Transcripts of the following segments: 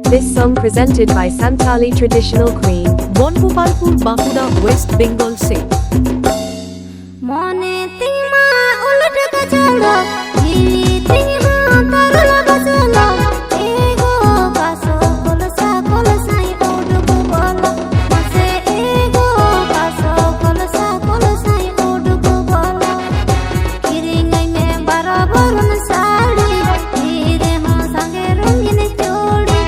This song presented by Santali Traditional Queen. Bongopalpur Bankura West Bengal से মনে তিমা উলট গছলো জীবি তিমা করল গছলো এগো কাসো কলসাই ওডুকু বলো মাসে এগো কাসো কলসাই ওডুকু বলো কিরিঙ্গাই মে বরাবরন সাড়ি ধীরে হো সঙ্গে রঙিন চোড়ি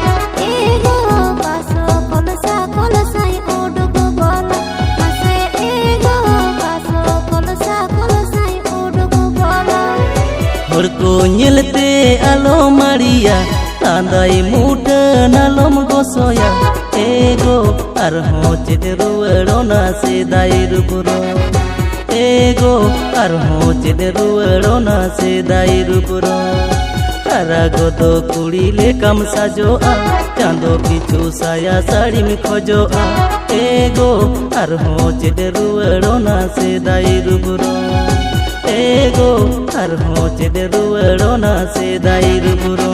এগো কাসো কলসাই ওডুকু বলো মাসে এগো কাসো কলসাই ওডুকু বলো Horko nyelte alo Maria tandai muda nalom gosoya ego arho cederu erona sedai rupuro ego arho cederu erona sedai rupuro haragodo kurile kam sajoa chando pichu saya sari mi khojoa ego arho cederu erona sedai rupuro ego arho cederu erona sedai rupuro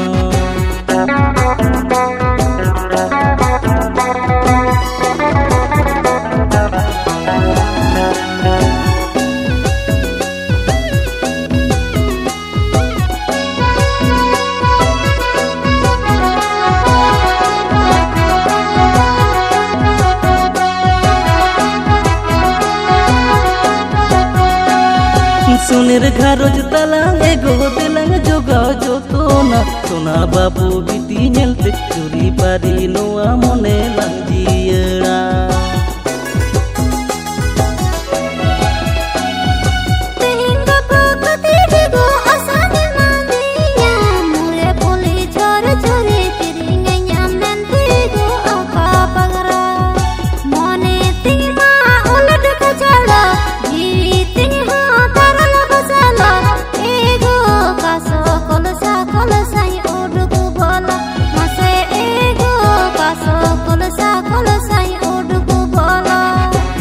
सुनेर घरोज तलांग एगो तेलांग जोगाओ जोतोना सोना बाबू बिटी नेलते चुरी पारी नोआ मने लांजियड़ा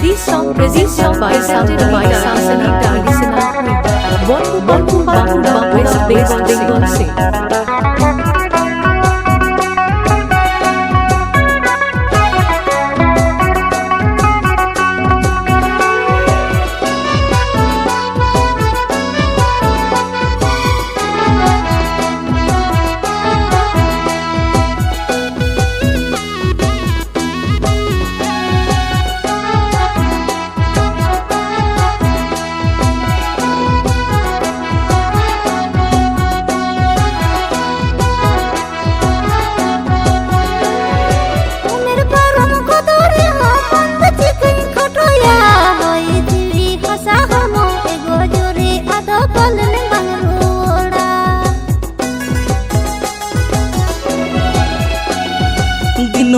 This song presented by Santali Traditional Queen. Bongopalpur Bankura West Bengal से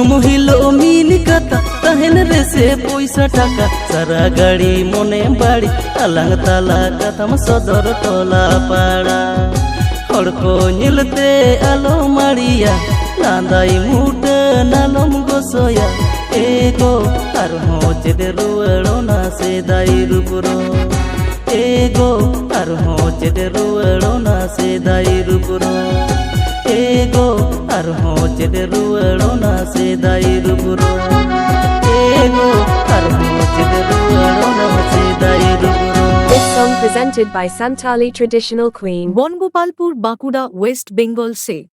महिलो मिल कता तहन रे से पैसा टाका सारा गाड़ी मने बाड़ी अलांग ताला कथम सदर टोला पाड़ा हड़को निलते आलो मारिया लांदाई मुटे नालम गोसोया एगो आरहो चेदेरु एड़ोना सेदाई रुपुरो एगो आरहो चेदेरु एड़ोना सेदाई रुपुरो ego arho cederu erona sedai rupuro ego arho cederu erona sedai rupuro. This song presented by Santali Traditional Queen. Bongopalpur Bankura West Bengal से